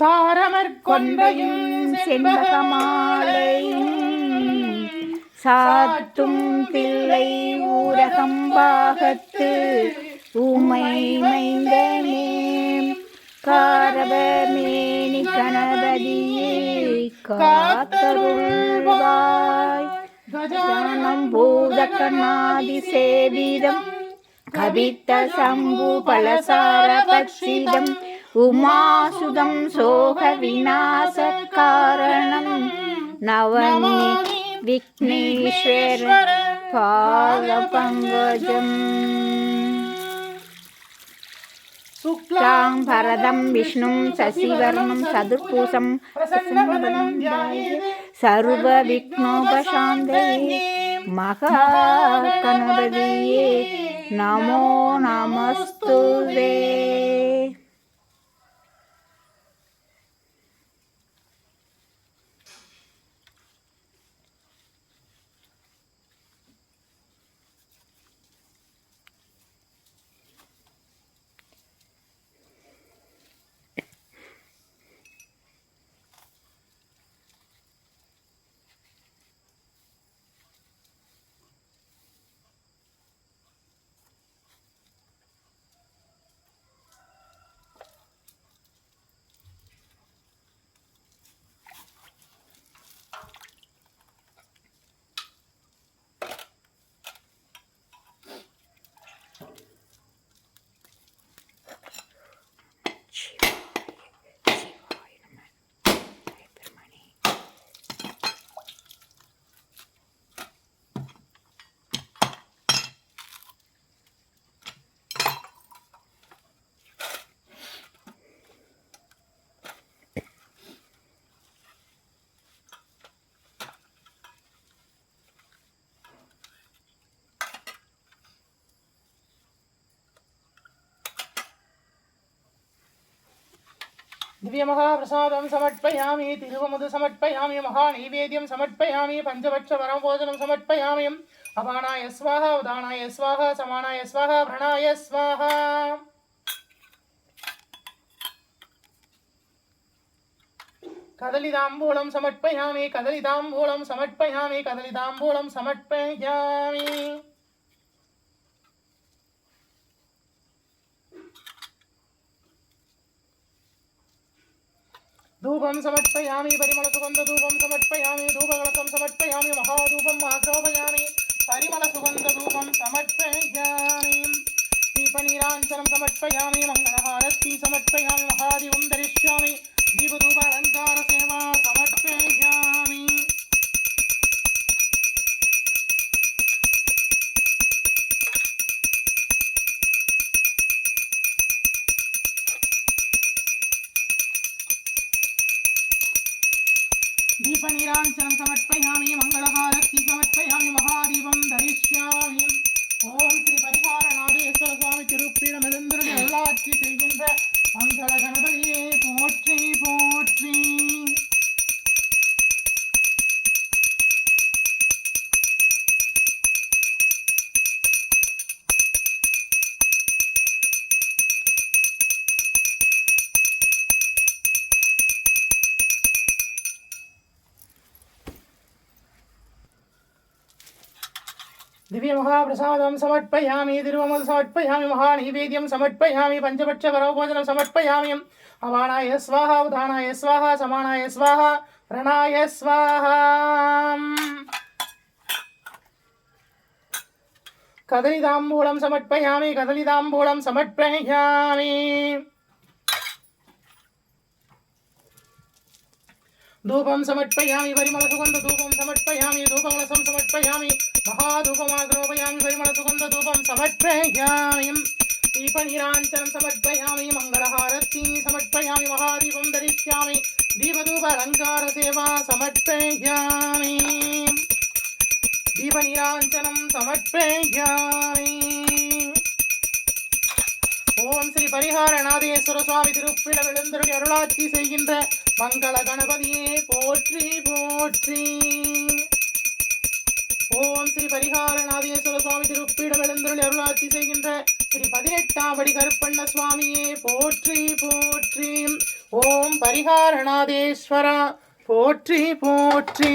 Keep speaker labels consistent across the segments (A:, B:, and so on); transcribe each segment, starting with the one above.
A: தாரமற் கொண்டையும் செண்பகமாலையும் சாத்தும் பிள்ளை ஊரகம்பாகத்து ஊமை மைந்தனே காரபமேனி கணபதியே காத்தருள்வாய். கஜானம் பூதகணாதி சேவிதம் கவித்த சம்பு பலசார பட்சிதம் உமாசுதம் சோக விநாச காரணம் நவநி விக்னேஸ்வர பாத பங்கஜம். சுக்லாம் பரதம் விஷ்ணும் சசிவர்ணம் சதுர்பூசம் சர்வ விக்னோபசாந்தயே மகா கணபதியே நமோ நமஸ்துதே. दिव्यमहाप्रसादं समर्पयामि तिरुवमुदु समर्पयामि महानैवेद्यं समर्पयामि पंचभक्षवरं भोजनं समर्पयामि अपानाय स्वाहा उदानाय स्वाहा समानाय स्वाहा भ्रणाय स्वाहा. कदलिताम्बूलं समर्पयामि कदलिताम्बूलं समर्पयामि कदलिताम्बूलं समर्पयामि. धूपं समर्पयामि परिमलसुगन्धधूपं समर्पयामि धूपकलशं समर्पयामि महाधूपं आग्रोपयामि परिमलसुगन्धधूपं समर्पयामि दीपनीराञ्जनं समर्पयामि मङ्गलहारती समर्पयामि महादीपं दरिष्यामि दीपधूप अलङ्कारसेवा समर्पयामि. दीपनीराञ्जनं समर्पयामि मङ्गलहारती समर्पयामि महादीपं दरिष्यामि. ओम श्री परिहारनाथेश्वर स्वामी तिरुपीडमेलुंदरुळि अरुளாட்சி செய்கின்ற மங்கள கணபதியே போற்றி போற்றி. दिव्यमहाप्रसादं समर्पयामि तिरुवमुदु समर्पयामि महानैवेद्यं समर्पयामि पंचभक्षवरभोजनं समर्पयामि अपानाय स्वाहा उदानाय स्वाहा समानाय स्वाहा भ्रणाय स्वाहा. कदलिताम्बूलं समर्पयामि कदलिताम्बूलं समर्पयामि. धूपं समर्पयामि परिमलसुगन्धधूपं समर्पयामि धूपकलशं समर्पयामि महाधूपमाग्रोपयामि परिमलसुगन्धधूपं समर्पयामि दीपनीराञ्जनं समर्पयामि मङ्गलहारती समर्पयामि महादीपं दरिष्यामि दीपधूप अलङ्कारसेवा समर्पयामि दीपनीराञ्जनं समर्पयामि. ஓம் ஸ்ரீ பரிகாரநாதேஸ்வர சுவாமி திருப்பீடமெழுந்தருளி அருளாட்சி செய்கின்ற மங்கள கணபதியே போற்றி போற்றி. ஓம் ஸ்ரீ பரிகாரநாதேஸ்வர சுவாமி திருப்பீடமெழுந்தருளி அருளாட்சி செய்கின்ற ஸ்ரீ 18ஆம் படி கருப்பண்ண சுவாமியே போற்றி போற்றி. ஓம் பரிகாரநாதேஸ்வரா போற்றி போற்றி.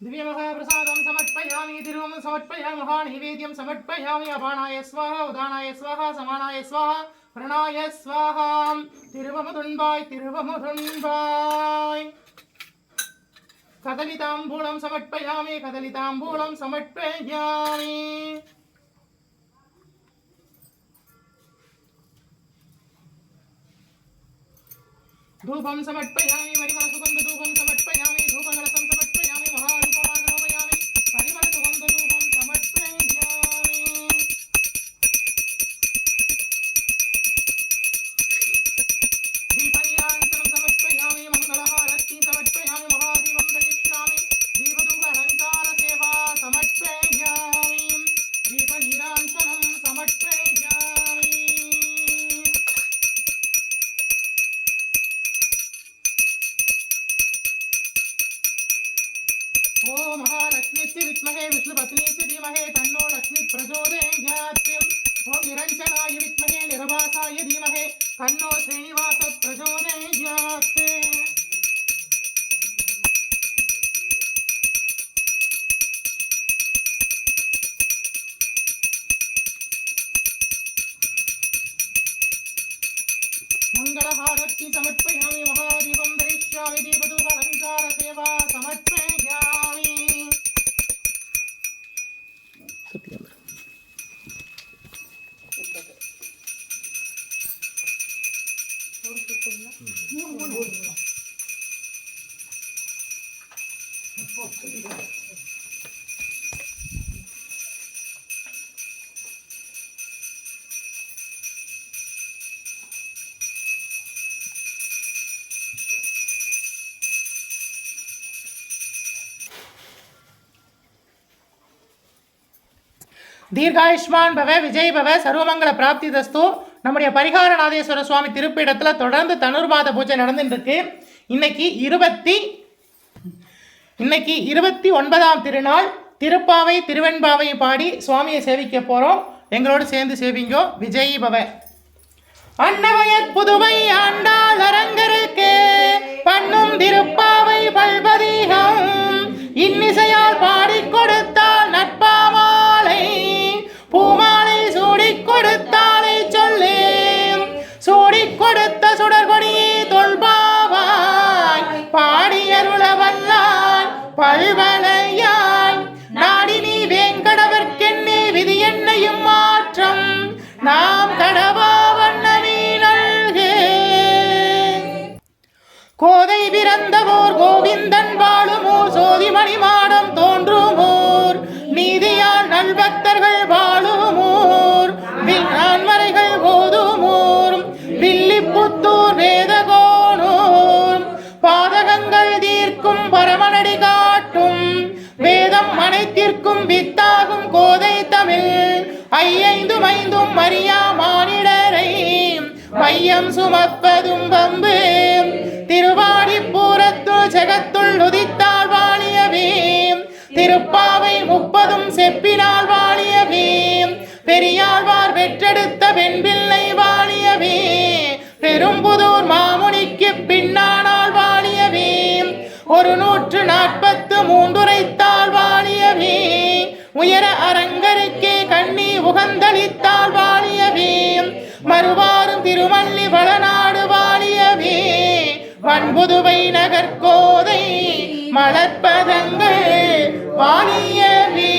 A: दिव्य महाप्रसादं समर्पयामि तिरुवं समर्पयामि महानैवेद्यं समर्पयामि अपानाय स्वाहा उदानाय स्वाहा समानाय स्वाहा प्रणाय स्वाहा तिरुवमुदुन्बाय कदलिताम्बूलं समर्पयामि धूपं समर्पयामि परिमलसुगन्धधूपं समर्पयामि धूपकलशं समर्पयामि महाधूपमाग्रोपयामि परिमलसुगन्धधूपं समर्पयामि दीपनीराञ्जनं समर्पयामि मङ्गलहारति समर्पयामि महादीपं दरिष्यामि दीपधूपालङ्कारसेवा समर्पयामि दीपनीराञ्जनं समर्पयामि. ओ महालक्ष्मीस्य विद्महे विष्णुपत्नीस्य धीमहि तन्नो लक्ष्मी प्रचोदयात्. ओम निरञ्जनाय विद्महे निरभासाय धीमहि तन्नो श्रीनिवास प्रचोदयात्. मंगलहारति समर्पयामि महादीपं दरिष्यामि दीपधूपालङ्कार सेवा समर्पयामि. தீர்காயுஷ்மான் பவ விஜய் பவ சர்வமங்கல பிராப்தி தஸ்து. நம்முடைய பரிகாரநாதேஸ்வர சுவாமி திருப்பீடத்தில் தொடர்ந்து தனுர்மாத பூஜை நடந்துட்டு இருக்கு. இன்னைக்கு 29ஆம் திருநாள் திருப்பாவை திருவெண்பாவை பாடி சுவாமியை சேவிக்க போகிறோம். எங்களோடு சேர்ந்து சேவிங்கோ. விஜய் பவ. அன்னவயற் புதுவை ஆண்டாள் அரங்கருக்கு பண்ணும் திருப்பாவை பல்பதிகம் இன்னிசையால் பாடிக் கொடுத்தால் நட்பாமாலை பூமாலை சூடிக் கொடுத்தாலை சொல்லு சூடிக் கொடுத்த சுடர்கொடியே தொல்பாவாய் பாடியருள வல்லாய் பல்வலையாய் நாடி நீ வேங்கடவர்க்கென்னே விதி என்னையும் மாற்றம் நாம் கடவா வண்ணமே நல்கு. கோதை பிறந்தவோர் கோவிந்தன் வாழுமோர் சோதிமணி மாடம் தோன்றுமோர் நீதியால் நல்பக்தர்கள் வாழுமோர் விண்மறைகள் ஓதுமோர் வில்லிபுத்தூர் வேதகோனூர் பாதகங்கள் தீர்க்கும் பரமனடி காட்டும் வேதம் அனைத்திற்கும் வித்தாகும் கோதை தமிழ் ஐயைந்தும் ஐந்தும் மரியா மானிடரை மையம் சுமப்பதும் பம்பு திருவாடிப்பூரத்துள் ஜெகத்துள் உதித்தால் வாழியவே திருப்பாவை 30 செப்பினால் வாழியவே பெரியாழ்வார் பெற்றெடுத்த பெண்பிள்ளை வாழியவே பெரும்புதூர் மாமுனிக்கு பின்னானால் வாழியவே 143 உரைத்தால் வாழியவே உயர அரங்கருக்கே கண்ணி உகந்தளித்தால் வாழியவே மறுவாரும் திருமல்லி வளநாடு வாழியவே வன்புதுவை நகர்கோதை மலர்பதங்கள் வாழியவே.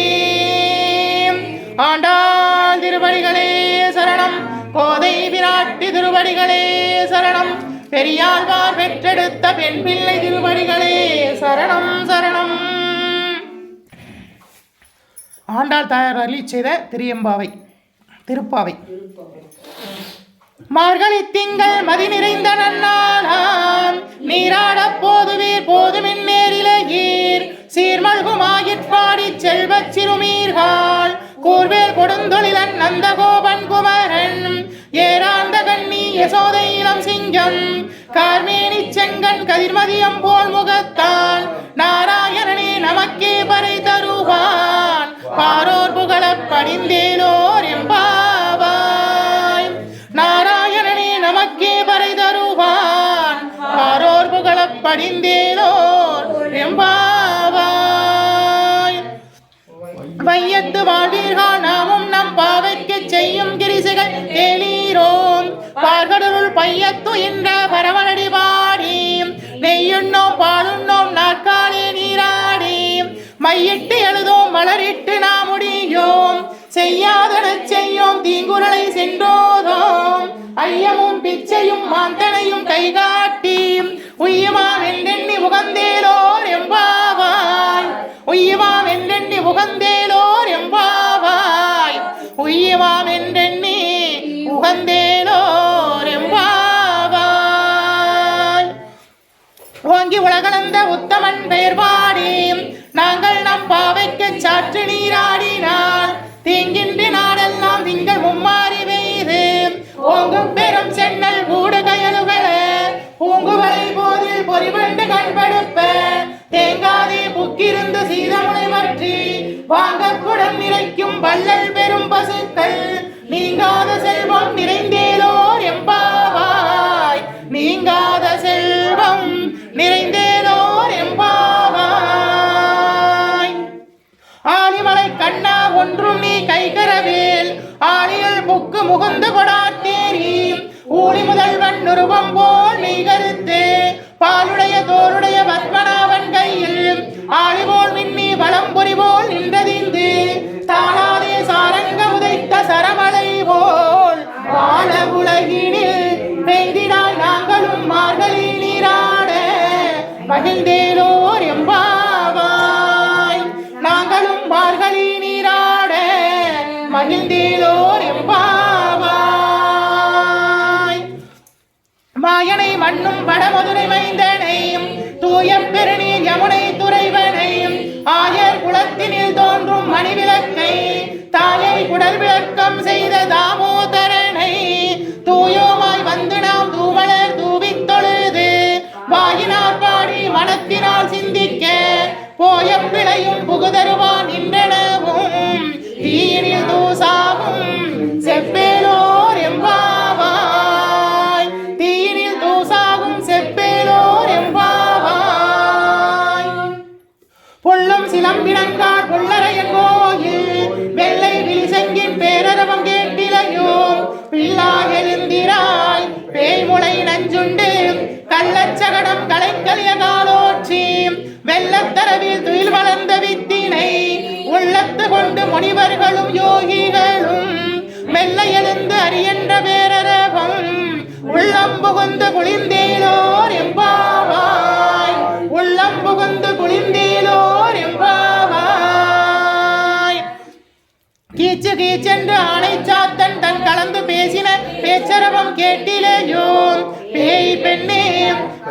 A: ஆண்டாள் திருவடிகளே சரணம். கோதை விராட்டி திருவடிகளே சரணம். பெரியாழ்வார் பெற்றெடுத்த பெண் பிள்ளை திருவடிகளே சரணம் சரணம். ஆண்டாள் தாயார் அருளி செய்த திருப்பாவை. மார்கழி திங்கள் மதி நிறைந்த நன்னாளாம் நீராட போதுவீர் போதுமின் நேரிலகீர் சீர்மல்குமாயிற்பாடி செல்வச் சிறுமீர்கள் கூர்வேல் கொடுந்தொழிலன் நந்தகோபன் குமரன் ஏராந்த கண்ணி யசோதை இளம் சிங்கம் கார்மேனி செங்கன் கதிர்மதியம் போல் முகத்தான் நாராயணனே நமக்கே பறை தருவான் பாரோர் பணிந்தேனோர் எம்பாவாய். நாராயணனே நமக்கே பறை தருவான் ஆரோர் புகழப் பணிந்தேனோர் எம்பாவாய். வையத்து வாழ்வீர்கள் நாமும் நம் பாவைக்கு செய்யும் கிரிசைகள் கேளீரோம். பார்கடலுள் பையத்து என்ற பரவனடி பாடி நெய்யுண்ணோம் பாலுண்ணோம் நாற்காலே நீராடி மையிட்டு எழுதோம் மலரிட்டு நாம் முடியோம். செய்யாதன செய்யோம் தீங்குறளை சென்றோதோம். ஐயமும் பிச்சையும் மாந்தனையும் கைகாட்டி உய்யுமாம் என்றெண்ணி உகந்தேலோர் எம்பாவாய். உய்யுமாம் என்றெண்ணி உகந்தேலோர் எம்பாவாய். உய்யுமாம் என்றெண்ணி உகந்தேலோர் எம்பாவாய். ஓங்கி உலகளந்த உத்தமன் பெயர் பாடி நாங்கள் நம் பாவைக்கு சாற்று நீராடினால் தீங்கின்றி நாடெல்லாம் திங்கள் மும்மாறி பெய்து ஓங்கும் பெரும் சென்னல் கூடு கயலுகள பூங்குவலை போதில் பொறிவண்டு கண்படுப்ப தேங்காதே புக்கிருந்து சீதமுனை மற்றி வாங்கக்குடம் நிறைக்கும் வள்ளல் பெரும் பசுக்கள் நீங்காத செல்வம் நிறைந்தேலோர் எம்பாவாய். நீங்காத செல்வம் நிறைந்தேலோர் எம்பாவாய். ஆலிமலை கண்ணா ஒன்றும் நீ கைகரவேல் ஆலியல் புக்கு முகுந்து கொடாத்தேரி ஊழி முதல்வன் உருவம் போல் நீ கருத்து பாலுடைய தோருடைய பத்மநாபன் கையில் ஆழிபோல் மின்னி வளம்புரி போல் நின்றதிந்து தாளாதே சாரங்க உதைத்த சரமலை போல் வாழ உலகினில் பெய்திடாய் நாங்களும் மார்கழி நீராட மகிழ்ந்தேலோர் எம்பாவாய். நாங்களும் மார்கழி நீராட மகிழ்ந்தேலோர் எம்பாவாய். மாயனை மண்ணும் வடமதுரை மைந்தனையும் தூய பெருநீர் யமுனை துறைவனையும் ஆயர் குலத்தினில் தோன்றும் மணிவிளக்கை தாயை குடல் விளக்கம் செய்த தாமோதரனை தூயோமாய் வந்து நாம் தூமலர் தூவித் தொழுது வாயினார் பாடி மனத்தினால் சிந்திக்க போய பிழையும் புகுதருவான் நின்றனவும் தீனில் தூசாவும் செப்பேலோர் எம்பாவாய். தீனில் தூசாகும் செப்பேலோர் எம்பாவாய். புள்ளும் சிலம்பினங்கார் புள்ளரையன் கோயில் வெள்ளை விழிசெங்கின் பேரரவம் கேட்டிலையோ பிள்ளாய் எழுந்திராய் பேய்முளை நஞ்சுண்டு கள்ளச்சகடம் களைக்கலிய காலோற்றி வெள்ளத்தரவில் துயில் வளர்ந்த வித்தினை உள்ளத்து கொண்டு முனிவர்களும் யோகிகளும் மெல்ல எழுந்து அரியன்ற பேரரவம் உள்ளம் புகுந்து குளிர்ந்தேலோர் எம்பாவாய். உள்ளம் புகுந்து குளிர்ந்தேலோர் எம்பாவாய். கீச்சு கீச்சென்று ஆணை சாத்தன் தன் கலந்து பேசின பேச்சரவம் கேட்டிலேயோ பேய் பெண்ணே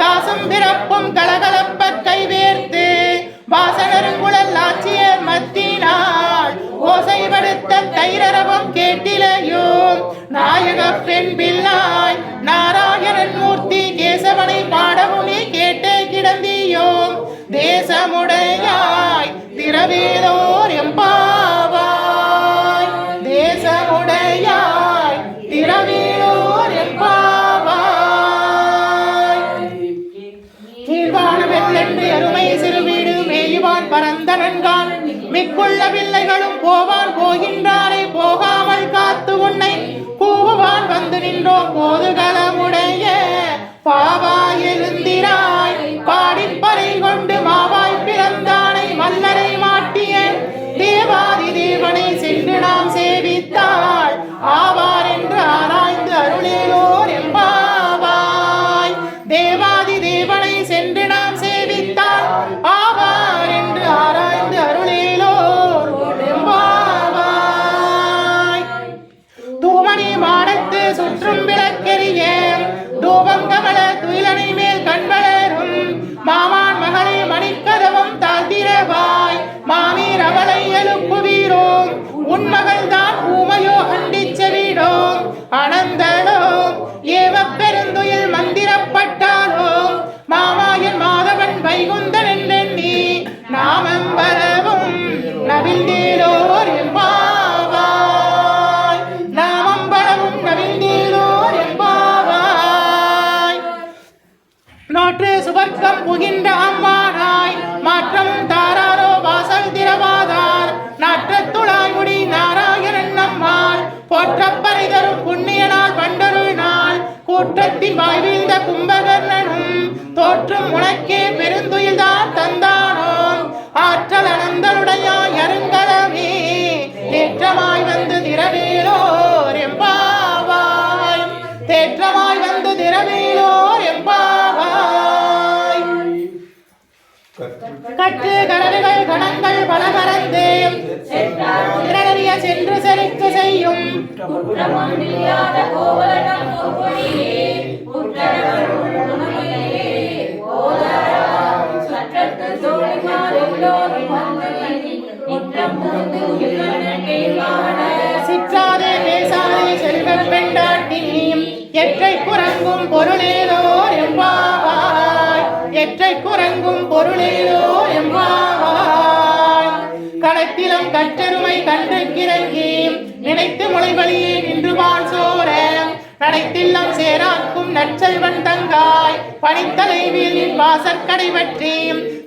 A: காசும் பிறப்பும் கலகலப்ப கைவேர்த்து வாசனருங்குழல் ஆட்சியர் மத்தினால் ஓசைப்படுத்த தைரரவம் கேட்டிலையோ நாயக பெண் பிள்ளாய் நாராயணன் மூர்த்தி கேசவனை பாடமுனி கேட்டே கிடந்தியோ தேசமுடையாய் திரவேலோர் எம்பாவாய். தேசமுடையாய் திரவேலோர் எம்பாவாய். கீழ்வான வெள்ளென்று அருமை சிறுவீடு மேயுவான் பரந்தனன்கான் மிக்குள்ள பிள்ளைகளும் போவான் போகின்றாரை போகாமல் காத்து உன்னை கூவுவான் வந்து நின்றோம் போதுகளமுடைய பாவாய் எழுந்திராய் பாடிப்பறை கொண்டு மாவாய் பிறந்தானை மல்லரை மாட்டிய தேவாதி தேவனை சென்று நாம் சேவித்தாள் ஆவார் என்று ஆராய்ந்து அருளேலோர் எம்பாவாய். தேவாதி தேவனை சென்று நாம் சேவித்தாள் ஆவார் என்று ஆராய்ந்து அருளேலோர் எம்பாவாய். தூமணி மாடத்து சுற்றும் விளக்கெரிய தூபங்கமல துயிலனை குற்றத்தின் வாய்வீழ்ந்த கும்பகர்ணனும் தோற்றும் உனக்கே பெருந்துயில்தான் தந்தானோ ஆற்றல் அனந்தனுடையாய் அருங்கலமே தேற்றமாய் வந்து திரவேலோர் எம்பாவாய் தேற்றமாய் வந்து திரவேலோர் எம்பாவாய் கற்று கடல்கள் கணங்கள் பல கறந்து திரளறிய சென்று செருக்கு செய்யும் சிற்றாதே பேசாதே செல்வ பெண்டாட்டியும் எற்றை குரங்கும் பொருளேலோர் எம்பாவாய் எற்றை குரங்கும் பொருளேலோர் எம்பாவாய் களத்திலும் கற்றெருமை கன்றுக்கிறங்கி நினைத்து முளைவழியே நின்று வான் சோர நடைத்தில்லம் சேராக்கும் நற்செல்வன் தங்காய் பனித்தலைவில் வாசற்கடை பற்றி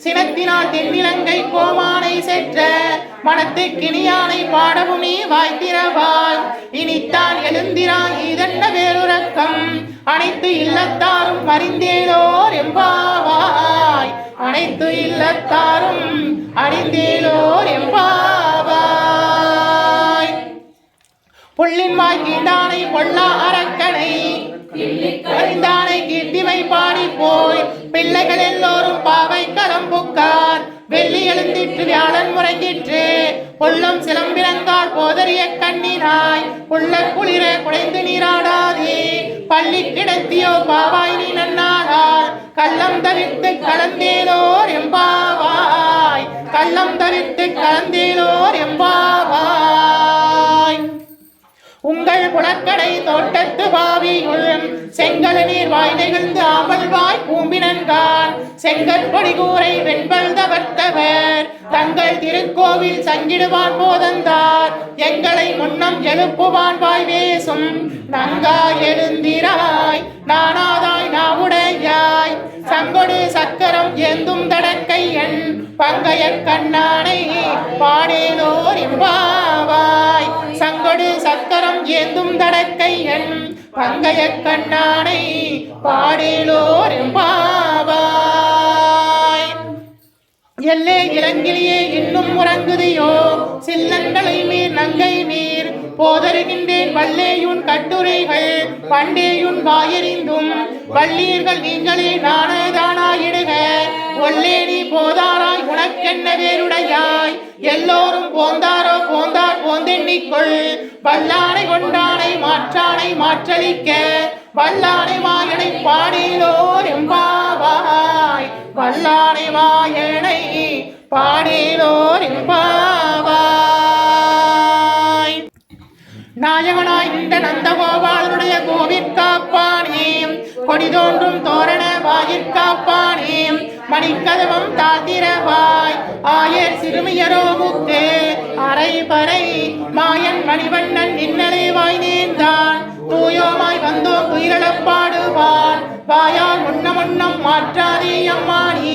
A: சினத்தினால் தென்னிலங்கை கோமானை செற்ற மனத்து கிணியானை பாடவும் நீ வாய்த்திரவாய் இனித்தான் எழுந்திராய் இதென்ன வேறுரக்கம் அனைத்து இல்லத்தாரும் அறிந்தேலோர் எம்பாவாய் அனைத்து இல்லத்தாரும் அறிந்தேலோர் எம்பாவாய் புள்ளின் வாய் கீண்டானை பொல்லா அரக்கனை அறிந்தானை கீர்த்திமை பாடி போய் பிள்ளைகள் எல்லோரும் பாவை கலம்புக்கார் வெள்ளி எழுந்திற்று வியாழன் முறையிற்று பொல்லும் சிலம்பிரங்கால் போதறிய கண்ணினாய் உள்ள குளிர குடைந்து நீராடாதே பள்ளி கிடத்தியோ பாவாய் நீ நன்னாளால் கள்ளம் தவிர்த்து கலந்தேலோர் எம்பாவாய் கள்ளம் தவிர்த்து கலந்தேலோர் எம்பாவாய் உங்கள் குளக்கடை தோட்டத்து பாவியுள் செங்கல் நீர் வாய் நெகிழ்ந்து அமல்வாய் பூம்பினன்கான் செங்கற்பொடி கூரை வெண்பல் தவர்த்தவர் தங்கள் திருக்கோவில் சங்கிடுவான் போதந்தார் எங்களை முன்னம் எழுப்புவான் வாய் வேசும் நங்காய் எழுந்திராய் நானாதாய் நாவுடையாய் சங்கொடு சக்கரம் ஏந்தும் தடக்கையன் பங்கைய கண்ணானை பாடேலோர் எம்பாவாய் சங்கொடு சக்கரம் ஏந்தும் தடக்கையன் பங்கைய கண்ணானை பாடேலோர் எம்பாவாய் எல்லே இளங்கிலியே இன்னும் உறங்குதியோ சில்லங்களை மீர் நங்கை நீர் போதருகின்றேன் வல்லேயுன் கட்டுரைகள் பண்டேயுன் வாயறிந்தும் வள்ளீர்கள் நீங்களே நானதானாயிடுக ஒல்லே நீ போதாராய் உனக்கென்ன வேறுடையாய் எல்லோரும் போந்தாரோ போந்தார் போந்தெண்ணிக்கொள் வல்லானை கொண்டானை மாற்றானை மாற்றளிக்க வல்லானை மாயனை பாடேலோர் எம்பாவாய் வல்லானை மாயனை பாடேலோர் எம்பாவாய் நாயகனாய் நின்ற நந்தகோபாலனுடைய கோவிற்காப்பானே கொடி தோன்றும் தோரண வாயிற்காப்பானே மணிக்கதவம் தாத்திரவாய் ஆயர் சிறுமியரோ முக்கு அரை பறை மாயன் மணிவண்ணன் நின்னலே வாய் நேர்ந்தான் தூயோமாய் வந்தோம் துயிலப்பாடுவான் வாயால் முன்னம் மாற்றாதே அம்மானி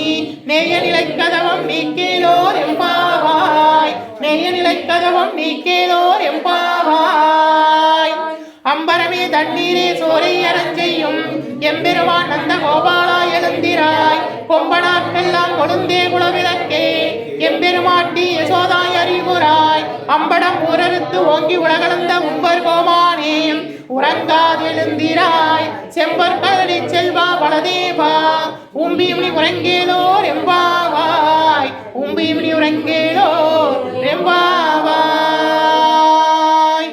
A: நேய நிலைக்கதவம் நீக்கேலோர் எம்பாவாய் நேய நிலைக்கதவம் நீக்கேலோர் எம்பாவாய் அம்பரமே தண்ணீரே சோரை அரஞ்செய்யும் எம்பெருமான் நந்த கோபாலா எழுந்திராய் கொம்பனாக்கெல்லாம் கொழுந்தே குலவிளக்கே எம்பெருமாட்டி யசோதாய் அறிவுராய் அம்படம் ஊரறுத்து ஓங்கி உலகளந்த உம்பர் கோமானே உறங்காதெழுந்திராய் செம்பற்கடலி செல்வா பலதேவா உம்பியுனி உறங்கேலோர் எம்பாவாய் உம்பியுனி உறங்கேலோர் எம்பாவாய்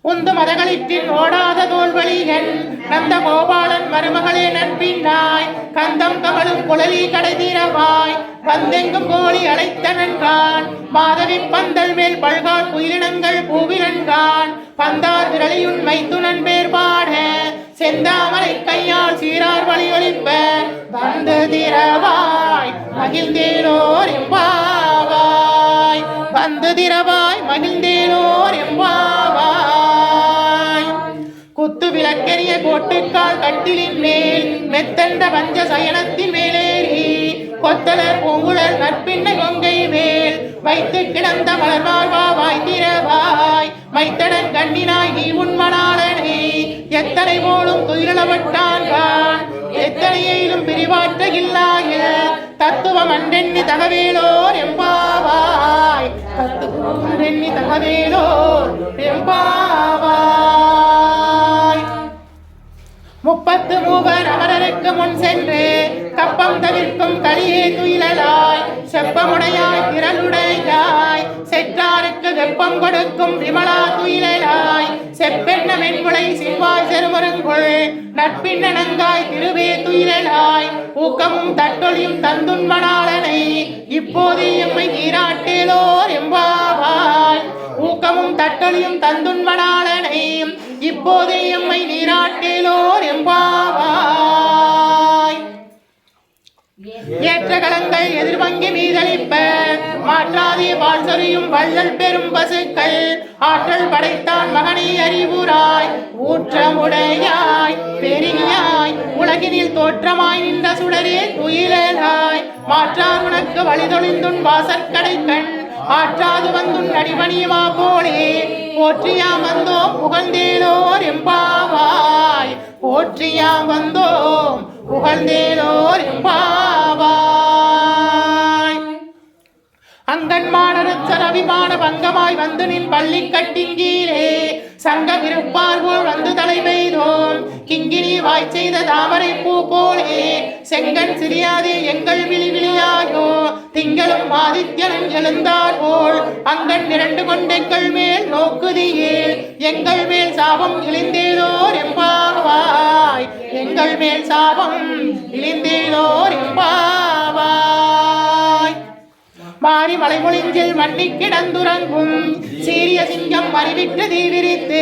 A: உந்து மதகளிற்றின் ஓடாத தோல்வழிகள் நந்த கோபாலன் மருமகளே நண்பின்னாய் கந்தம் கமலும் குழலி கடைதீரவாய் வந்தெங்கும் கோழி அழைத்தனன்கான் மாதவி பந்தல் மேல் பல்கால் குயிலினங்கள் பூவிலன்கான் பந்தார் விரலியுன் மைத்துனன் பேர் பாட செந்தாமரை கையால் சீரார் வழி ஒழிப்ப வந்து திரவாய் மகிழ்ந்தேலோர் எம்பாவாய் வந்து திரவாய் மகிழ்ந்தேலோர் எம்பாவாய் குத்து விளக்கெரிய கோட்டுக்கால் கட்டிலின் மேல் மெத்தண்ட பஞ்ச சயனத்தின் மேலேறி கொத்தலர் பூங்குழல் நற்பின்ன கொங்கை மேல் வைத்து கிடந்த மலர்வாய் திரவாய் மைத்தடன் கண்ணினாய் நீ உண்மனாளனே எத்தனை போலும் துயிலவட்டான்கான் எத்தனையிலும் பிரிவாற்ற இல்லாய தத்துவம் அன்றெண்ணி தகவேலோர் எம்பாவாய் தத்துவம் அன்றெண்ணி தகவேலோர் எம்பாவாய் 33 அமரருக்கு முன் சென்று கப்பம் தவிர்க்கும் களியே துயிலாய் செப்பமுடையாய் திரளுடையாய் செற்றாருக்கு வெப்பம் கொடுக்கும் விமலா துயிலாய் செப்பெண்ண மென்முளை சிவாய் செருமருங்குள் நட்பின்னணங்காய் திருவே துயிலாய் ஊக்கமும் தட்டொழியும் தந்துண்மணாளனை இப்போது எம்மை நீராட்டேலோர் எம்பாவாய் ஊக்கமும் தட்டொழியும் தந்துண்மணாளனை இப்போது எம்மை நீராட்டேலோர் எம்பாவாய் ஏற்ற களங்கள் எதிர்வங்கி மீதளிப்ப மாற்றாதே வாழ் சொரியும் வள்ளல் பெரும் பசுக்கள் ஆற்றல் படைத்தான் மகனை அறிவுராய் ஊற்றமுடையாய் பெரியாய் உலகினில் தோற்றமாய் நின்ற சுடரே துயிலாய் மாற்றார் உனக்கு வழிதொழிந்துன் வாசற்கடை கண் ஆற்றாது வந்துன் அடிபணியுமா போலே போற்றியாம் வந்தோம் புகழ்ந்தேலோர் எம்பாவாய் போற்றியாம் வந்தோம் புகழ்ந்தேலோர் எம்பாவாய் அங்கன்மானருச்சர் அபிமான பங்கமாய் வந்து நின் பள்ளி கட்டிங்கீரே சங்கம் இருப்பார் போல் வந்து தலை பெய்தோம் கிங்கினி வாய் செய்த தாமரை பூ போலே செங்கன் சிறியாதே எங்கள் விழிவிழியாயோ திங்களும் ஆதித்யனும் எழுந்தார் போல் அங்கன் 2 கொண்டெங்கள் மேல் நோக்குதியே எங்கள் மேல் சாபம் இழிந்தேலோர் எம்பாவாய் எங்கள் மேல் சாபம் இழிந்தேலோர் எம்பாவாய் மாறி மலைமொழிஞ்சில் மண்ணி கிடந்துறங்கும் சீரிய சிங்கம் அறிவிட்டு தீவிரித்து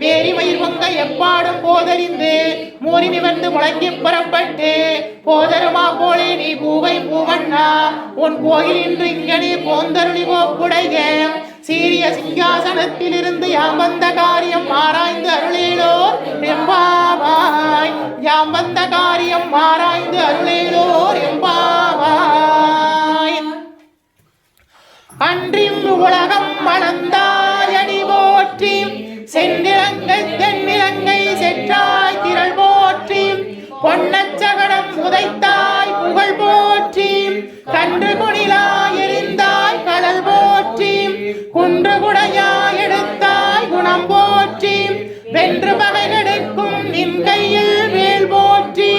A: வேரி மயிர் பொங்க எப்பாடும் போதறிந்து மூறி நிவர்ந்து முழங்கி புறப்பட்டு போதருமா போலே நீ பூவை பூவண்ணா உன் கோயில் இன்று இங்கனே போந்தருளி போக்குடைய சீரிய சிங்காசனத்திலிருந்து யாம் வந்த காரியம் ஆராய்ந்து அருளேலோர் எம்பாவாய் யாம் வந்த காரியம் ஆராய்ந்து அருளேலோர் எம்பாவாய் அன்றிம் உலகம் மணந்தாயடி போற்றி சென்னிலங்கை தென்னிலங்கை செற்றாய் திரள் போற்றி பொன்னச்சகடம் உதைத்தாய் புகழ் போற்றி கன்று குணிலாய் எரிந்தாய் கடல் போற்றி குன்று குடையாய் எடுத்தாய் குணம் போற்றி வென்று பகைகெடுக்கும் நின் கையில் வேல் போற்றி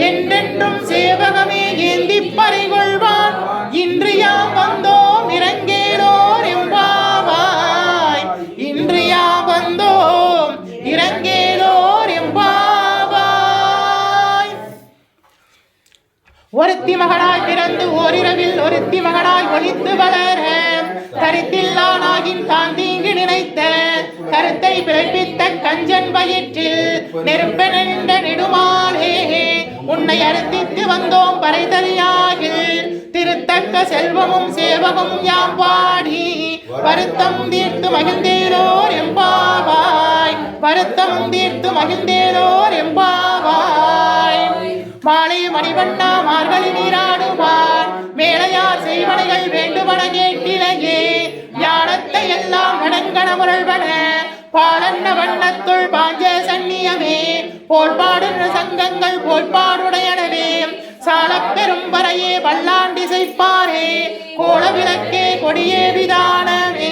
A: என்றென்றும் சேவகமே ஏந்தி பறிகொள்வான் இன்று யாம் வந்தோம் இறங்கேலோர் எம்பாவாய் இன்று யாம் வந்தோம் இறங்கேலோர் எம்பாவாய் ஒருத்தி மகனாய் பிறந்து ஓரிரவில் ஒருத்தி மகனாய் ஒளித்து வளர கருத்தில்லானாகின் தான் தீங்கு நினைத்த கருத்தை பிறப்பித்த கஞ்சன் வயிற்றில் நெருப்பெனென்ற நெடுமாலே உன்னை அறுத்தித்து வந்தோம் பறைதறியாகில் திருத்தக்க செல்வமும் சேவகமும் யாம் பாடி வருத்தம் தீர்த்து மகிழ்ந்தேலோர் எம்பாவாய் வருத்தமும் தீர்த்து மகிழ்ந்தேலோர் எம்பாவாய் மாலை மணிவண்ணா மார்கழி நீராடுவான் மேலையார் செய்வனைகள் வேண்டுமன கேட்டிலையே ஞானத்தை எல்லாம் நடங்கன முரள்வன பாலன்ன வண்ணத்துள் பாஞ்ச சன்னியமே போல்பாடுன்ற சங்கங்கள் போல்பாடுடையனவே சாலப் பெரும் வரையே வல்லாண்டி செய்ப்பாரே கோல விளக்கே கொடியே விதானமே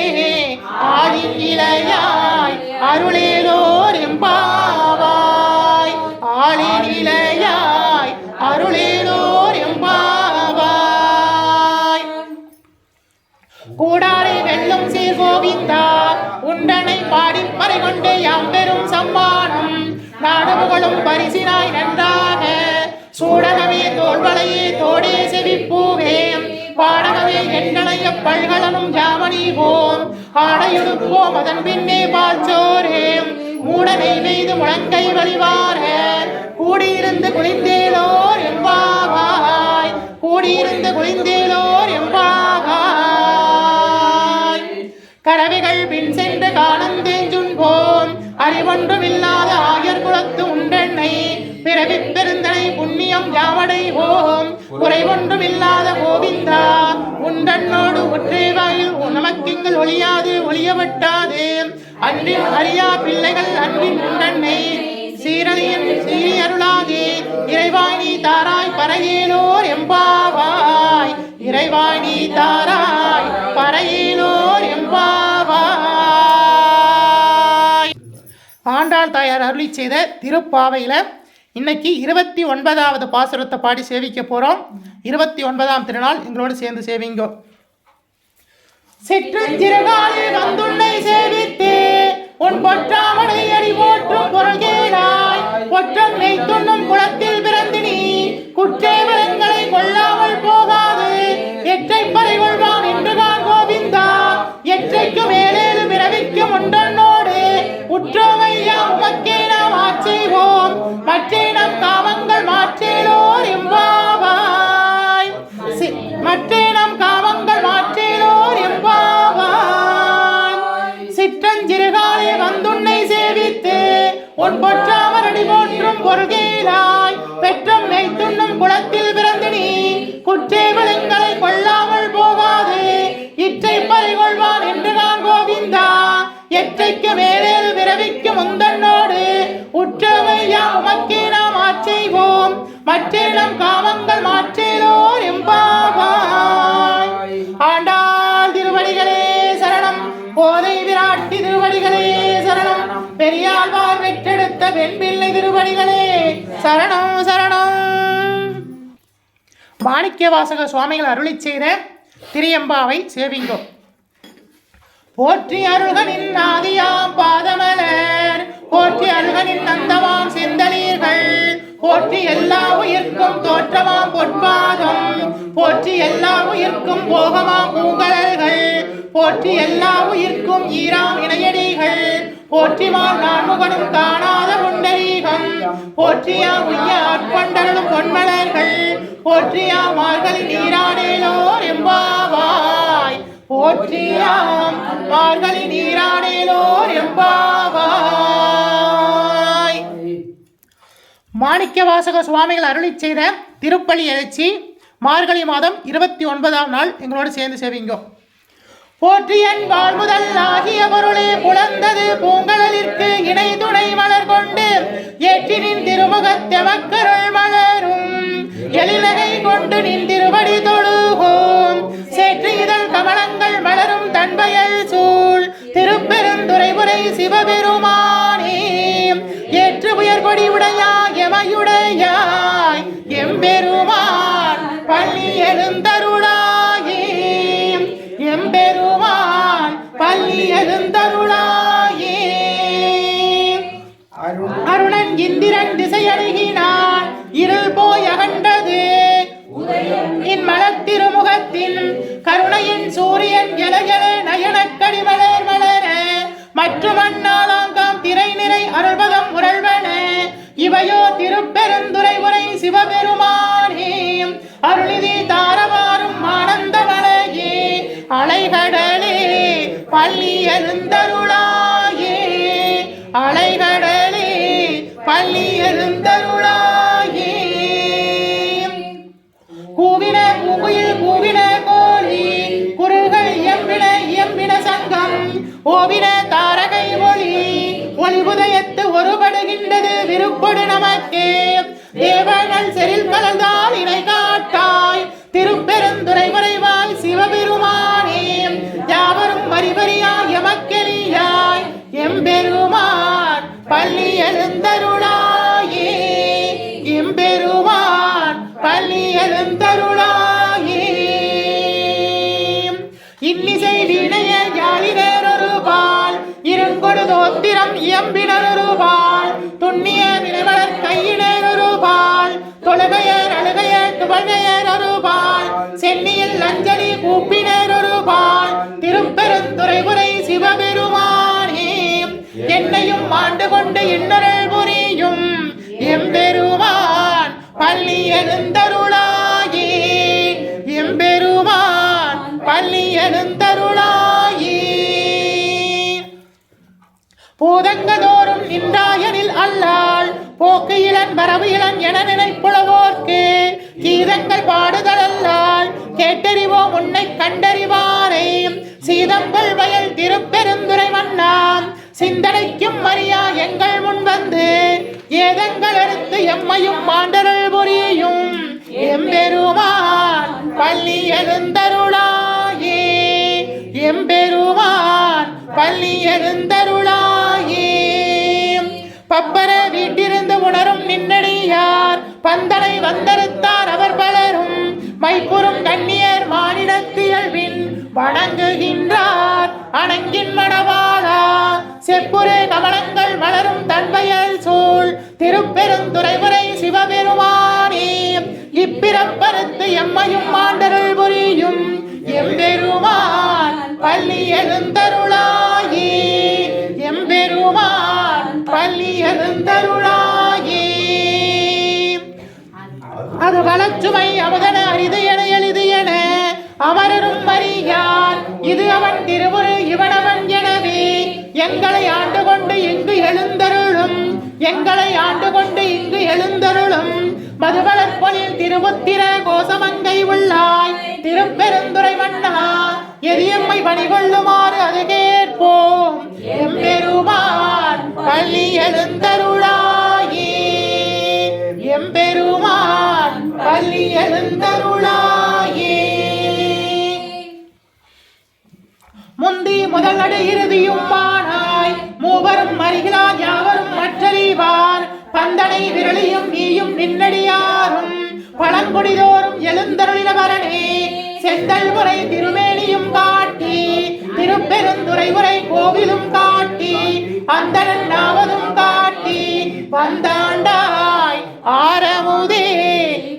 A: ஆதின் இளையாய் அருளேலோர் எம்பாவாய் ஆளின் இளையாய் அருளேலோர் எம்பாவாய் கூடாரை வெல்லும் சீர் கோவிந்தா உண்டனை பாடிப்பறை கொண்டு யாம் பெரும் சம்மானம் நாடு புகழும் பரிசினாய் நன்றாக சூடகமே தோல்வளையே தோடே செவிப்பூவே பாடகமே எண்ணனைய பல்கலனும் ஜாமணி போம் ஆடையுடுப்போம் அதன் பின்னே பாச்சோரே மூடனை வெய்து முழங்கை வழிவார கூடியிருந்து குளிந்தேலோர் எம்பாவாய் கூடியிருந்து குளிந்தேலோர் எம்பாவாய் கரவைகள் பின் சென்று காணந்தேஞ்சுன்போம் அறிவொன்றுமில்லாத ஆயர் குலத்து உண்டெண்ணை பிறவி பெருந்தனை புண்ணியம் யாவடைவோம் குறைவொன்றுமில்லாத கோவிந்தா உண்டன்னோடு ஒற்றே வாயில் வட்டாது அன்பின் அறியா பிள்ளைகள் அன்பின் உண்டன்னை சீரழியின் சீரியருளாகே இறைவாய் நீ தாராய் பறையேலோர் எம்பாவாய் இறைவாய் நீ தாராய் பறையேலோர் எம்பாவாய். ஆண்டாள் தாயார் அருளி செய்த திருப்பாவையில் இன்னைக்கு 29வது பாசுரத்தை பாடி சேவிக்க போகிறோம். 29ஆம் திருநாள் எங்களோடு சேர்ந்து சேவிங்கோ. சிற்றஞ்சிறுகாலே வந்துன்னை சேவித்து உன் பொற்றாமனை அடி போற்றும் பொருள்கேளாய் பொற்றம் நெய்த்துண்ணும் குளத்தில் பிறந்து நீ குற்றேவலங்களை கொள்ளாமல் போகாது எற்றை பறை கொள்வான் என்றுதான் கோவிந்தா எற்றைக்கு மேலேறு பிறவிக்கும் உண்டனோடு உற்றோமையா உமக்கே நாம் ஆட்செய்வோம் மற்றே நம் காமங்கள் மாற்றேலோர் எம்பாவாய் மற்றே நம் காமங்கள் மாற்றேலோர் எம்பாவாய். சிற்றஞ்சிறுகாலே வந்துன்னை சேவித்து உன் பொற்றாமரடி போற்றும் பொருள்கேளாய் பெற்றம் நெய்த்துண்ணும் குளத்தில் பிறந்து நீ குற்றேவலங்களை கொள்ளாமல் போகாது இற்றை பறை கொள்வான் என்று நான் கோவிந்தா எற்றைக்கு மேலேறு பிறவிக்கு முந்தன்னோடு உற்றவையா உமக்கே நாம் ஆட்செய்வோம் மற்றே நம் காமங்கள் மாற்றேலோர் எம்பாவாய். ஆண்டாள் திருவடிகளே சரணம். போதை விராட்டி திருவடிகளே சரணம். பெரியாழ்வார் வெற்றெடுத்த பெண் பிள்ளை திருவடிகளே சரணம் சரணம். மாணிக்கவாசக சுவாமிகள் அருளி செய்த திரியம்பாவை சேவிங்கோ. போற்றி அருள்கனின் ஆதியாம் பாதமலர் போற்றி அருள்கனின் நந்தமாம் செந்தளீர்கள் போற்றி எல்லா உயிர்க்கும் தோற்றமாம் பொற்பாதம் போற்றி எல்லா உயிர்க்கும் போகமாம் பூங்கலர்கள் போற்றி எல்லா உயிர்க்கும் ஈராம் இணையடிகள் போற்றிமால் நான்முகனும் காணாத புண்டரீகம் போற்றியா உய்ய ஆட்கொண்டருளும் பொன்மலர்கள் போற்றியா மார்கழி நீராடேலோர் எம்பாவாய் போற்றியாம் மார்கழி நீராடேலோர் எம்பாவாய். மாணிக்கவாசக சுவாமிகள் அருளி செய்த திருப்பலி எழுச்சி மார்கழி மாதம் 29ஆம் நாள் எங்களோடு சேர்ந்து சேவிங்கோ. போற்றியன் வாழ்முதல் ஆகிய பொருளே புலந்தது பூங்கடலிற்கு இணை துணை மலர் கொண்டு ஏற்றினின் திருமுகத்தெமக்கருள் மலரும் எழிலகை கொண்டு நின் திருவடி தொழுகோம் சேற்று இதழ் கமலங்கள் மலரும் தன்பயல் சூழ் திருப்பெருந்துறைமுறை சிவபெருமானே ஏற்று உயர் கொடி உடையாய் எமையுடையாய் எம்பெருமான் பள்ளி எழுந்தருளாயே எம்பெருமான் பள்ளி எழுந்தருளாயே. அருணன் இந்திரன் திசையருகினான் இருள் போய் அகன்றது இன் மலத்திருமுகத்தின் கருணையின் சூரியன் எலையல நயனக்கடி மலர் மலர மற்றும் அண்ணாதாங்காம் திரை நிறை அருள்பதம் உரள்வன இவையோ திருப்பெருந்துறை உரை சிவபெருமானே அருளிதி தாரவாரும் ஆனந்த மலையே அலைகடலே பள்ளி எழுந்தருளாயே அலைகடலே பள்ளி எழுந்தருளாயே. கூவின பூங்குயில் கூவின கோழி குருகள் இயம்பின சங்கம் ஓவின தாரகை ஒளி ஒளிபுதயத்து ஒருபடுகின்றது விருப்பொடு நமக்கே தேவர்கள் செறில் கலந்தால் இணை காட்டாய் திருப்பெருந்துறை முறைவாய் சிவபெருமானே யாவரும் வரிவரியாய் எமக்கெளியாய் எம்பெருமான் பள்ளி எழுந்தருளாயே எம்பெருமான் பள்ளி எழுந்தருளாயே. இன்னிசை வீணைய யாழினரொரு பால் இருங்கொடு தோத்திரம் இயம்பினரொரு பால் துண்ணிய வினைமலர் கையினரொரு பால் தொழுகையர் அழுகையர் துவழ்கையர் ஒரு பால் சென்னியில் அஞ்சலி கூப்பினரொரு பால் திருப்பெருந்துறை உரை சிவபெருமானே என்னையும் ஆண்டு கொண்டு இன்னொருள் புரியும் எம்பெருமான் பள்ளி எழுந்தருளாயே எம்பெருமான் பள்ளி எழுந்தருளாயே. பூதங்கதோறும் நின்றாயனில் அல்லாள் போக்கு இளன் வரவு இளன் என நினைப்புலவோர்க்கு கீதங்கள் பாடுதல் அல்லாள் கேட்டறிவோம் உன்னை கண்டறிவாரை சீதங்கள் வயல் திருப்பெருந்துறை மன்னாம் சிந்தனைக்கும் மரியா எங்கள் முன் வந்து ஏதங்கள் எடுத்து எம்மையும் மாண்டருள் புரியும் எம்பெருமான் பள்ளி எழுந்தருளாயே எம்பெருமான் பள்ளி எழுந்தருளாயே பப்பர வீட்டிருந்து உணரும் நின்னடியார் பந்தனை வந்தறுத்தார் அவர் பலரும் மைப்புறும் கண்ணியர் மானிடத்தியல்பின் வணங்குகின்றார் அணங்கின் மணவாளா செப்புரு கமலங்கள் மலரும் தன்வயல் சூழ் திருப்பெருந்துறைமுறை சிவபெருமானே இப்பிறப்பறுத்து எம்மையும் மாண்டருள் புரியும் எம்பெருமான் பள்ளி எழுந்தருளாயே எம்பெருமான் பள்ளி எழுந்தருளாயே அது வளச்சுமை அமுதன அரிது என எளிது என அமரரும் மறியார் இது அவன் திருவுரு இவனவன் எனவே எங்களை ஆண்டு கொண்டு இங்கு எழுந்தருளும் எங்களை ஆண்டு கொண்டு இங்கு எழுந்தருளும் மதுவளப்பொழில் திருவுத்திர கோசமங்கை உள்ளாய் திருப்பெருந்துறை மன்னா எரியம்மை பணிகொள்ளுமாறு அது கேட்போம் எம்பெருமான் பள்ளி எழுந்தருளாயே எம்பெருமான் பள்ளி எழுந்தருளாயே முந்தி முதல் நடு இறுதியும் மானாய் மூவரும் மறிகளார் யாவரும் மற்றறிவார் பந்தனை விரலியும் நீயும் நின்னடியாரும் பழங்குடிதோறும் எழுந்தருளினவரனே செந்தல் முறை திருமேனியும் காட்டி திருப்பெருந்துறை உரை கோவிலும் காட்டி அந்தணன் நாவதும் காட்டி வந்தாண்டாய் ஆரமுதே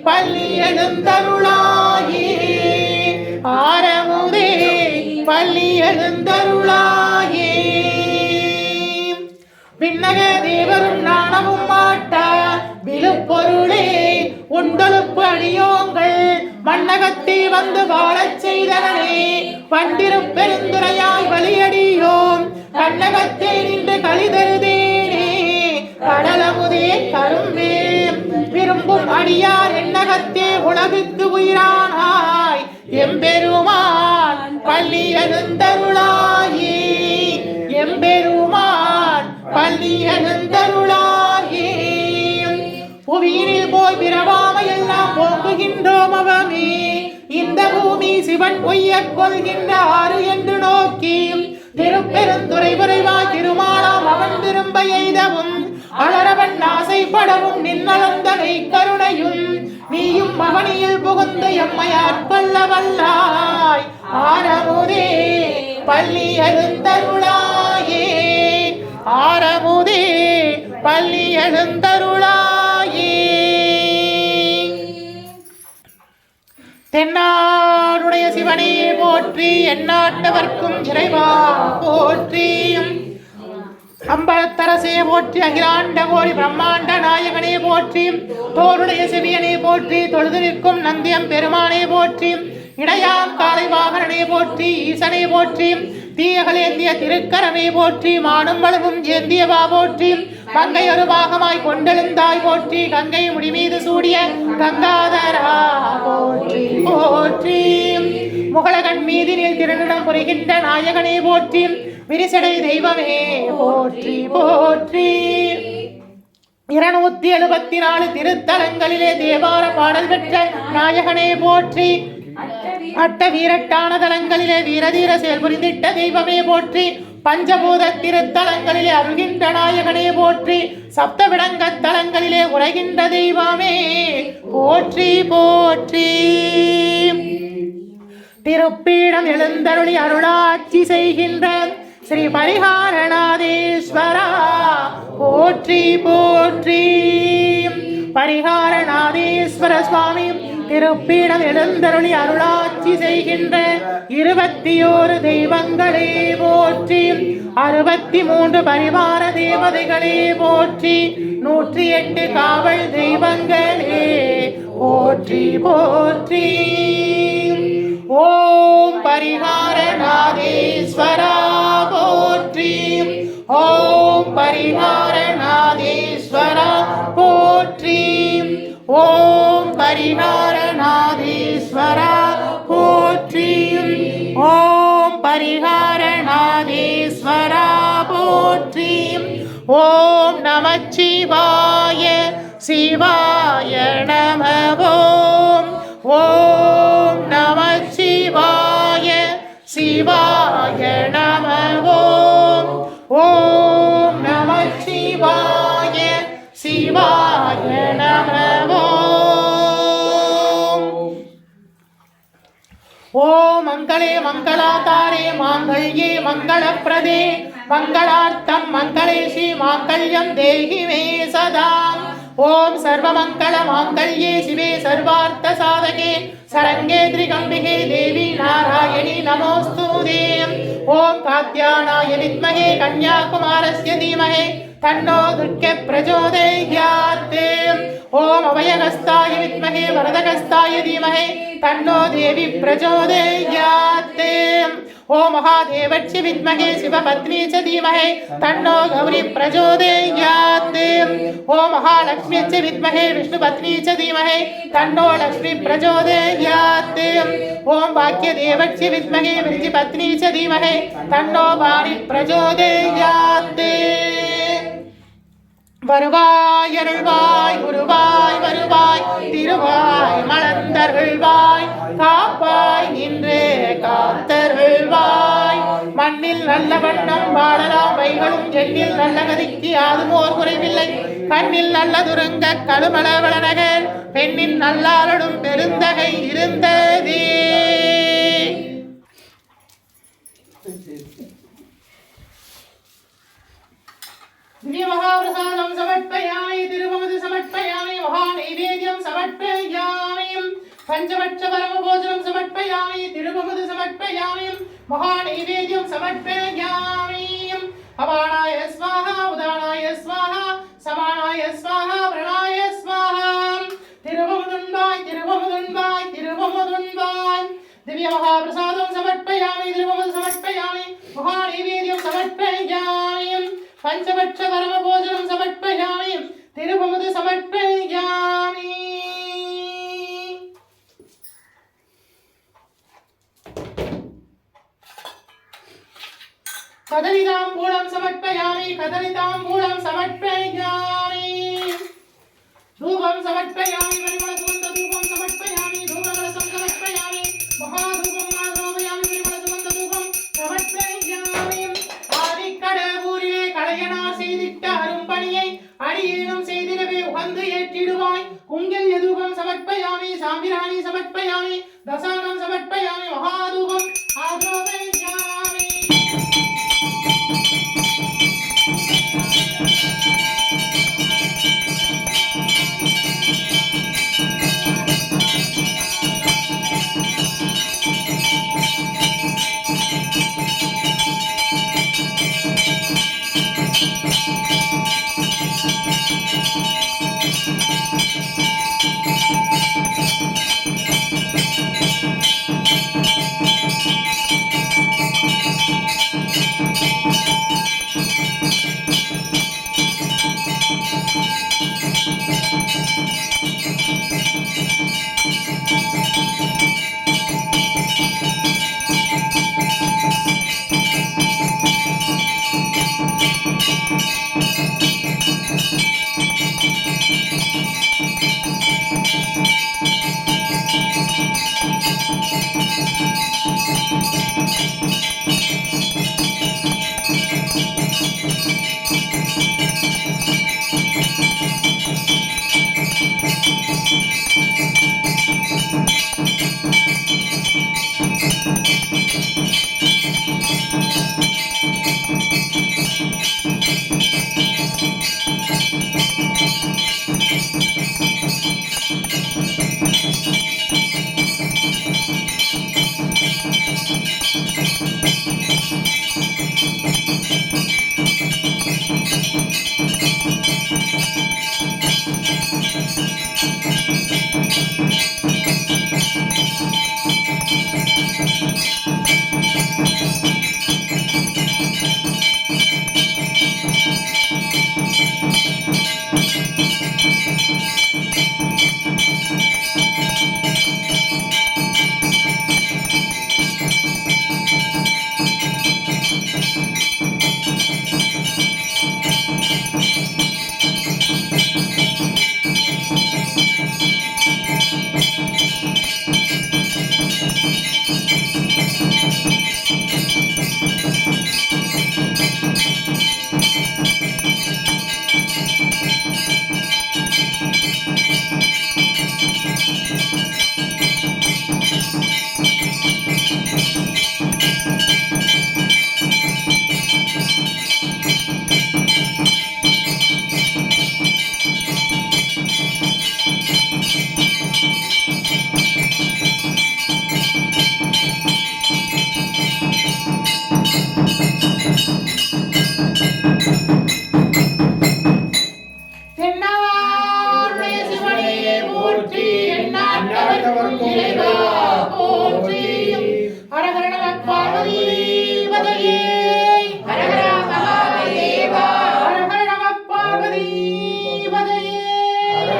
A: பள்ளி எழுந்தருளாயே ஆரமுதே பள்ளி எழுந்தருளாயே விண்ணக தேவரும் நாணமும் மாட்டா விழுப்பொருளே உண்டொழுப்பு அடியோங்கள் மண்ணகத்தே வந்து வாழச் செய்தனே பண்டிருப்பெருந்துரையாய் வழியடியோம் கண்ணகத்தே நின்று கழிதருதேனே கடலமுதே கரும்பே விரும்பும் அடியார் எண்ணகத்தே உலகுக்கு உயிரானாய் எம்பெருமான் பள்ளி எழுந்தருளாயே எம்பெருமான் பள்ளி எழுந்தருளாயே புவியினில் போய் பிறவாமை எல்லாம் போக்குகின்றோம் அவமே இந்த பூமி சிவன் பொய்யக் கொள்கின்ற ஆறு என்று நோக்கி திருப்பெருந்துறை விரைவாய் திருமாலாம் அவன் திரும்ப எய்தவும் அலரவன் ஆசைப்படவும் நின்னளந்தனை கருணையும் நீயும் அவனியில் புகுந்து எம்மை ஆட்கொள்ள வல்லாய் ஆரமுதே பள்ளி எழுந்தருளாயே ஆரமுதே பள்ளி எழுந்தருளாயே தென்னாடுடைய சிவனே போற்றி எந்நாட்டவர்க்கும் இறைவா போற்றி அம்பலத்தரசே போற்றி அகிலாண்ட கோடி பிரம்மாண்ட நாயகனே போற்றி தோருடைய செவியனே போற்றி தொழுது நிற்கும் நந்தியம் பெருமானே போற்றி இடையாம் காலை வாகனனே போற்றி ஈசனே போற்றி தீயகள் ஏந்திய திருக்கரமே போற்றி மானும் வலுவும் ஏந்தியவா போற்றி கங்கை ஒரு பாகமாய் கொண்டெழுந்தாய் போற்றி கங்கை முடிமீது சூடிய கங்காதரா போற்றி போற்றி முகலகன் மீதினில் திருநிடம் புரிகின்ற நாயகனே போற்றி விரிசடை தெய்வமே போற்றி போற்றி 274 திருத்தலங்களிலே தேவார பாடல் பெற்ற நாயகனே போற்றி அட்ட வீரட்டான தலங்களிலே வீரதீர செயல்புரிந்திட்ட தெய்வமே போற்றி பஞ்சபூத திருத்தலங்களிலே அருகின்ற நாயகனே போற்றி சப்தவிடங்க தலங்களிலே உரைகின்ற தெய்வமே போற்றி போற்றி திருப்பீடம் எழுந்தருளி அருளாட்சி செய்கின்ற ஸ்ரீ பரிகாரநாதேஸ்வரா போற்றி போற்றி பரிகாரநாதேஸ்வர சுவாமி திருப்பீடம் எழுந்தருளி அருளாட்சி செய்கின்ற 21 தெய்வங்களே போற்றி 63 பரிவார தேவதைகளே போற்றி 108 காவல் தெய்வங்களே போற்றி போற்றி ஓம் பரிகாரநாதேஸ்வரா போற்றி ஓம் பரிகாரநாதேஸ்வரா போற்றி ஓம் பரிகாரநாதேஸ்வரா போற்றி ஓம் பரிகாரநாதேஸ்வரா நாதேஸ்வரா போற்றி. ஓம் நமச்சிவாய சிவாய நம. ஓம் நமச்சிவாய சிவாய நம. ஓம் நமச்சிவாய சிவாய நம. ஓம் மங்களே மங்களாதாரே மாங்கல்யே மங்களப்ரதே மங்களார்த்தம் மங்களேஷி மாங்கல்யம் தேஹி மே சதா. ஓம் சர்வமங்கள மாங்கல்யே சிவே சர்வார்த்த சாதகே சரங்கே திரிகம்பிகே தேவி நாராயணி நமோஸ்துதே. ஓம் காத்யானாய வித்மஹே கன்யாகுமாரஸ்ய தீமஹே தன்னோ துர்க்கே பிரச்சோதயாத். ஓம் அபயஹஸ்தாய வித்மஹே வரதஹஸ்தாய தீமஹே தன்னோ தேவி பிரச்சோதயாத். ஓம் மகாதேவச்சி வித்மஹே சிவபத்னி ச தீமஹே தன்னோ கௌரி பிரச்சோதயாத். ஓம் மகாலக்ஷ்மிச்சி வித்மஹே விஷ்ணுபத்னி ச தீமஹே தன்னோ லக்ஷ்மி பிரச்சோதயாத். ஓம் பாக்யதேவச்சி வித்மஹே விருச்சிபத்னி ச தீமஹே தன்னோ வாணி பிரச்சோதயாத். வருவாய் அருள்வாய் குருவாய் வருவாய் திருவாய் மலர்ந்தருள்வாய் காப்பாய் நின்றே காத்தருள்வாய். மண்ணில் நல்ல வண்ணம் வாழலாம் வைகளும் எண்ணில் நல்ல கதிக்கு யாதுமோர் குறைவில்லை. கண்ணில் நல்ல துரங்க கடுமள வளநகர் பெண்ணின் நல்லாரடும் பெருந்தகை இருந்ததே. महाप्रसादं समर्पयामि तिरुवमधु समर्पयामि महानैवेद्यं समर्पयामि पंचपक्ष परमभोजनं समर्पयामि तिरुवमधु समर्पयामि महानैवेद्यं समर्पयामि. अपानाय स्वाहा उदानाय स्वाहा समानाय स्वाहा प्रणाय स्वाहा. तिरुवमधुन्वाय तिरुवमधुन्वाय तिरुवमधुन्वाय. दिव्य महाप्रसादं समर्पयामि तिरुवमधु समर्पयामि महानैवेद्यं समर्पयामि पंचपक्ष परमभोजनं समर्पयामि तिरुवमधु समर्पयामि. कदलीताम्बूलं समर्पयामि कदलीताम्बूलं समर्पयामि. धूपं समर्पयामि परिमलसुगन्धधूपं समर्पयामि धूपकलशं समर्पयामि महाधूपं आरोपयामि परिमलसुगन्धधूपं समर्पयामि. ஆதிக்கடவுரிலே கடையனார் செய்திட்ட அரும்பணியை அடியேனும் செய்திடவே உகந்து ஏற்றிடுவாய். குங்கில் யதூபம் சமர்ப்பயாமி சாம்பிராணி சமர்ப்பயாமி தசானம் சமர்ப்பயாமி மகாதூபம் ஆரோபயாமி. பதையே ஹர ஹர மகாதேவா ஹர ஹர நம பார்வதி பதையே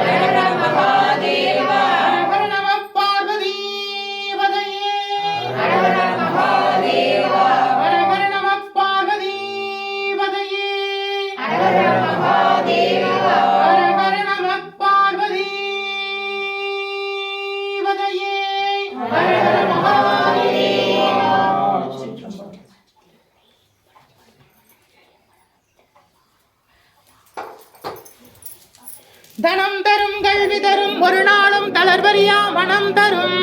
A: ஹர ஹர மகாதேவா ஹர ஹர நம பார்வதி பதையே ஹர ஹர மகாதேவா ஹர ஹர நம பார்வதி பதையே ஹர ஹர மகாதேவா ஹர ஹர நம பார்வதி பதையே ஹர ஹர மகாதேவா. தனம் தரும் கல்வி தரும் ஒரு நாளும் தளர்வரியா மனம் தரும்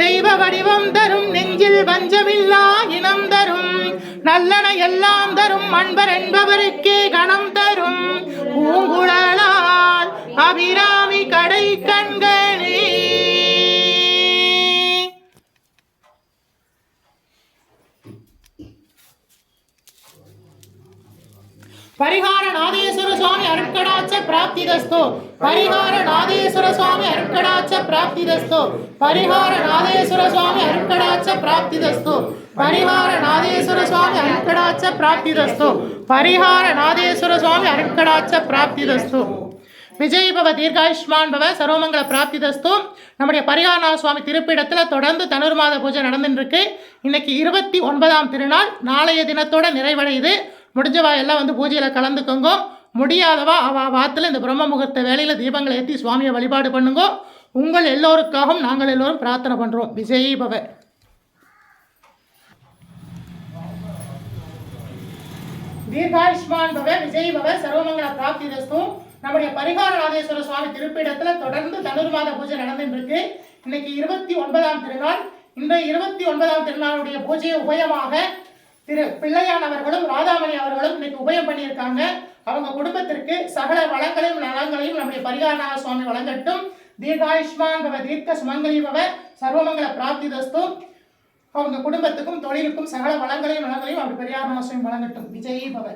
A: தெய்வ வடிவம் தரும் நெஞ்சில் வஞ்சமில்லா இனம் தரும் நல்லன எல்லாம் தரும் அன்பர் என்பவருக்கே கணம் தரும் பூங்குழலால் அபிராமி கடை கண்களே. பரிகார நாதேஸ்வர சுவாமி அருட்கடாட்ச பிராப்திதஸ்து பரிகார நாதேஸ்வர சுவாமி அருட்கடாட்ச பிராப்திதஸ்து பரிகார நாதேஸ்வர சுவாமி அருட்கடாட்ச பிராப்திதஸ்து பரிகார நாதேஸ்வர சுவாமி அருட்கடாட்ச பிராப்திதஸ்து பரிகார நாதேஸ்வர சுவாமி அருட்கடாட்ச பிராப்திதஸ்து. விஜய் பவ தீர்காயுஷ்மான் பவ சர்வமங்கல பிராப்திதஸ்து. நம்முடைய பரிகாரநாத சுவாமி திருப்பிடத்தில் தொடர்ந்து தனுர்மாத பூஜை நடந்துட்டு இருக்கு. இன்னைக்கு 29ஆம் திருநாள், நாளைய தினத்தோட நிறைவடையுது. முடிஞ்சவா எல்லாம் வந்து பூஜையில் கலந்துக்கோங்க. முடியாதவா வாரத்தில் இந்த பிரம்ம முகூர்த்த வேலையில் தீபங்களை ஏற்றி சுவாமியை வழிபாடு பண்ணுங்க. உங்கள் எல்லோருக்காகவும் நாங்கள் எல்லோரும் பிரார்த்தனை பண்ணுறோம். விஜய் பவ. தீர்காயுஷ்மான் பவ விஜய் பவ சர்வமங்கல பிராப்திதஸ்து. நம்முடைய பரிகாரநாதேஸ்வர சுவாமி திருப்பீடத்தில் தொடர்ந்து தனுர்மாத பூஜை நடந்துட்டு இருக்கு. இன்னைக்கு 29ஆம் திருநாள். இந்த 29ஆம் திருநாளுடைய பூஜையை உபயமாக திரு பிள்ளையான் அவர்களும் ராதாமணி அவர்களும் இன்னைக்கு உபயம் பண்ணியிருக்காங்க. அவங்க குடும்பத்திற்கு சகல வளங்களையும் நலங்களையும் நம்முடைய பரிகாரநாத சுவாமி வழங்கட்டும். தீர்காயுஷ்மான் பவ தீர்க்க சுமங்கலி பவ சர்வமங்கல பிராப்திதஸ்து. அவங்க குடும்பத்துக்கும் தொழிலுக்கும் சகல வளங்களையும் நலங்களையும் அப்படி பரிகாரநாத சுவாமி வழங்கட்டும். விஜய் பவ.